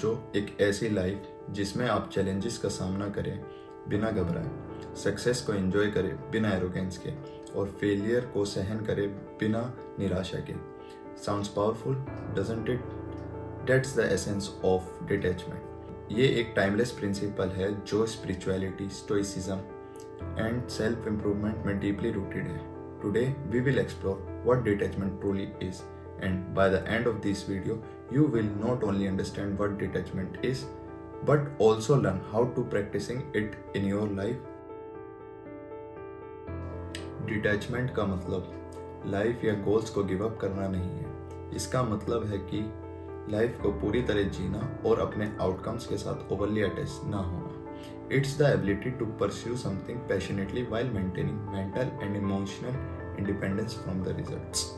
सोचो एक ऐसी लाइफ जिसमें आप चैलेंजेस का सामना करें बिना घबराए, सक्सेस को एंजॉय करें बिना एरोगेंस के और फेलियर को सहन करें बिना निराशा के। Sounds powerful, doesn't it? That's the essence of detachment. ये एक टाइमलेस प्रिंसिपल है जो spirituality, stoicism and self improvement में डीपली रूटेड है। Today we will explore what detachment truly is, and by the end of this video you will not only understand what detachment is but also learn how to practicing it in your life. Detachment का मतलब life या goals को give up करना नहीं है। इसका मतलब है कि लाइफ को पूरी तरह जीना और अपने आउटकम्स के साथ ओवरली अटैच ना होना। It's the ability to pursue something passionately while maintaining mental and emotional independence from the results.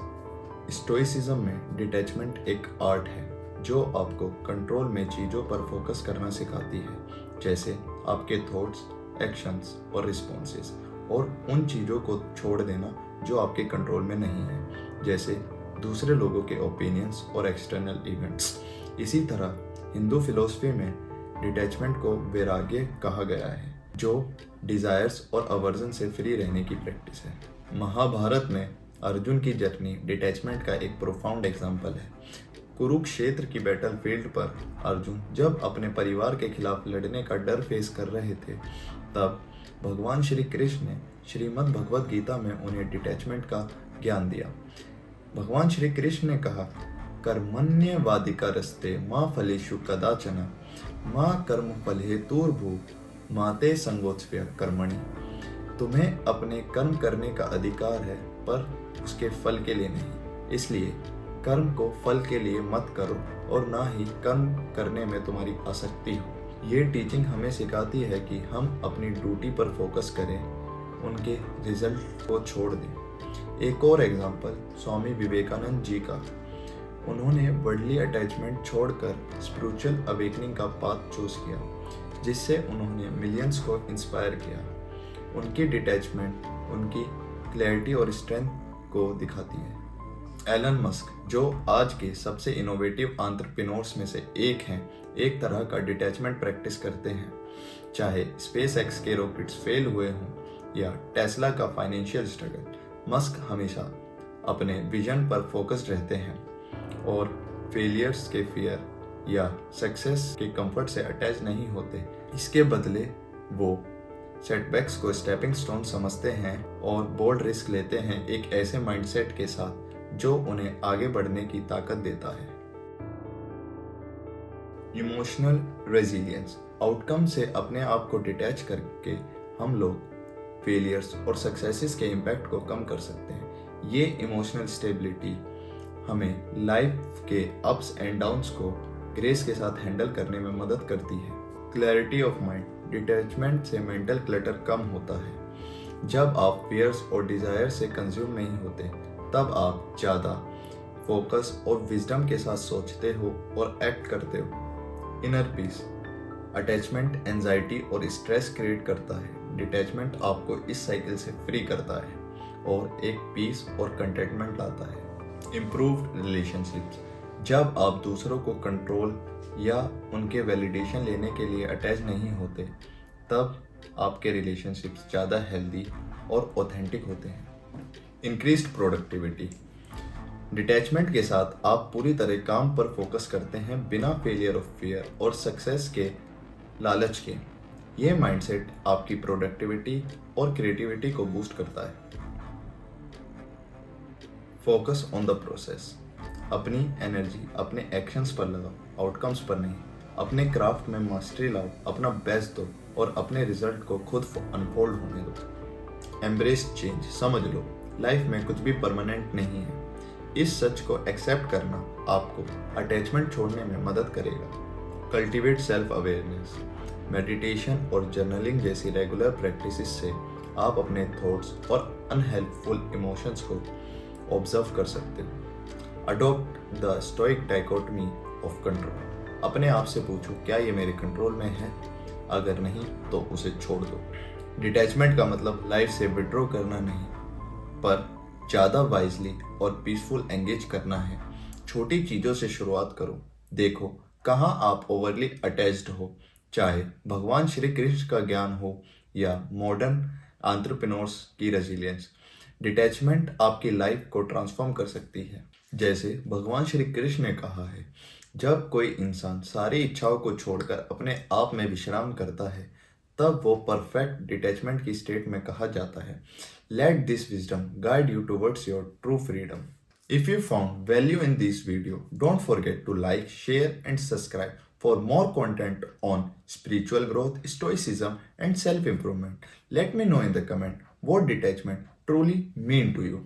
Stoicism में डिटैचमेंट एक आर्ट है जो आपको कंट्रोल में चीज़ों पर फोकस करना सिखाती है, जैसे आपके थॉट्स, एक्शंस और रिस्पॉन्सेस, और उन चीज़ों को छोड़ देना जो आपके कंट्रोल में नहीं है, जैसे दूसरे लोगों के ओपिनियंस और एक्सटर्नल इवेंट्स। इसी तरह हिंदू फिलॉसफी में डिटैचमेंट को वैराग्य कहा गया है, जो डिज़ायर्स और अवर्जन से फ्री रहने की प्रैक्टिस है। महाभारत में अर्जुन की जर्नी डिटैचमेंट का एक प्रोफाउंड एग्जाम्पल है। कुरुक्षेत्र की बैटल फील्ड पर अर्जुन जब अपने परिवार के खिलाफ लड़ने का डर फेस कर रहे थे, तब भगवान श्री कृष्ण ने श्रीमद् भगवद गीता में उन्हें डिटैचमेंट का ज्ञान दिया। भगवान श्री कृष्ण ने कहा, कर्मण्यवाधिकारस्ते मा फलेषु कदाचन मा कर्म फल हेतुर्भू माते संगोत्स्य कर्मणि। तुम्हें अपने कर्म करने का अधिकार है पर उसके फल के लिए नहीं, इसलिए कर्म को फल के लिए मत करो और ना ही कर्म करने में तुम्हारी आसक्ति हो। ये टीचिंग हमें सिखाती है कि हम अपनी ड्यूटी पर फोकस करें, उनके रिजल्ट को छोड़ दें। एक और एग्जांपल स्वामी विवेकानंद जी का। उन्होंने वर्ल्डली अटैचमेंट छोड़कर स्पिरिचुअल अवेकनिंग का पाथ चूज किया, जिससे उन्होंने मिलियंस को इंस्पायर किया। उनकी डिटैचमेंट उनकी क्लैरिटी और स्ट्रेंथ को दिखाती है। एलन मस्क, जो आज के सबसे इनोवेटिव एंटरप्रेन्योर्स में से एक हैं, एक तरह का डिटैचमेंट प्रैक्टिस करते हैं। चाहे स्पेस एक्स के रॉकेट्स फेल हुए हों या टेस्ला का फाइनेंशियल स्ट्रगल, मस्क हमेशा अपने विजन पर फोकस्ड रहते हैं और फेलियर्स के फियर या सक्सेस के कंफर्ट से अटैच नहीं होते। इसके बदले वो सेटबैक्स को स्टेपिंग स्टोन समझते हैं और बोल्ड रिस्क लेते हैं, एक ऐसे माइंडसेट के साथ जो उन्हें आगे बढ़ने की ताकत देता है। Emotional resilience. आउटकम से अपने आप को डिटैच करके हम लोग फेलियर्स और सक्सेसेस के इम्पैक्ट को कम कर सकते हैं। ये इमोशनल स्टेबिलिटी हमें लाइफ के अप्स एंड डाउन्स को ग्रेस के साथ हैंडल करने में मदद करती है। Clarity of mind. डिटैचमेंट से मेंटल क्लटर कम होता है। जब आप फियर्स और डिजायर से कंज्यूम नहीं होते, तब आप ज़्यादा फोकस और विजडम के साथ सोचते हो और एक्ट करते हो। Inner peace. अटैचमेंट एंजाइटी और स्ट्रेस क्रिएट करता है। डिटैचमेंट आपको इस साइकिल से फ्री करता है और एक पीस और कंटेंटमेंट लाता है। Improved relationships. जब आप दूसरों को कंट्रोल या उनके वैलिडेशन लेने के लिए अटैच नहीं होते, तब आपके रिलेशनशिप्स ज़्यादा हेल्दी और ऑथेंटिक होते हैं। Increased productivity. डिटैचमेंट के साथ आप पूरी तरह काम पर फोकस करते हैं बिना फेलियर ऑफ फियर और सक्सेस के लालच के। ये माइंडसेट आपकी प्रोडक्टिविटी और क्रिएटिविटी को बूस्ट करता है। Focus on the process. अपनी एनर्जी अपने एक्शंस पर लगाओ, आउटकम्स पर नहीं। अपने क्राफ्ट में मास्टरी लाओ, अपना बेस्ट दो और अपने रिजल्ट को खुद अनफोल्ड होने दो। Embrace change. समझ लो, लाइफ में कुछ भी परमानेंट नहीं है। इस सच को एक्सेप्ट करना आपको अटैचमेंट छोड़ने में मदद करेगा। Cultivate self awareness. मेडिटेशन और जर्नलिंग जैसी रेगुलर प्रैक्टिसेस से आप अपने थॉट्स और अनहेल्पफुल इमोशंस को ऑब्जर्व कर सकते हो। Adopt the stoic dichotomy of control. अपने आप से पूछो, क्या ये मेरे कंट्रोल में है? अगर नहीं तो उसे छोड़ दो। डिटैचमेंट का मतलब लाइफ से विड्रॉ करना नहीं, पर ज़्यादा वाइजली और पीसफुल एंगेज करना है। छोटी चीज़ों से शुरुआत करो। देखो, कहाँ आप ओवरली अटैच्ड हो, चाहे भगवान श्री कृष्ण का ज्ञान हो या मॉडर्न एंटरप्रेन्योर्स की रेजिलियंस। डिटैचमेंट आपकी लाइफ को ट्रांसफॉर्म कर सकती है। जैसे भगवान श्री कृष्ण ने कहा है, जब कोई इंसान सारी इच्छाओं को छोड़कर अपने आप में विश्राम करता है तब वो परफेक्ट डिटैचमेंट की स्टेट में कहा जाता है। Let this wisdom guide you towards your true freedom. If you found value in this video, don't forget to like, share, and subscribe for more content on spiritual growth, stoicism, and self improvement. Let me know in the comment what detachment truly mean to you.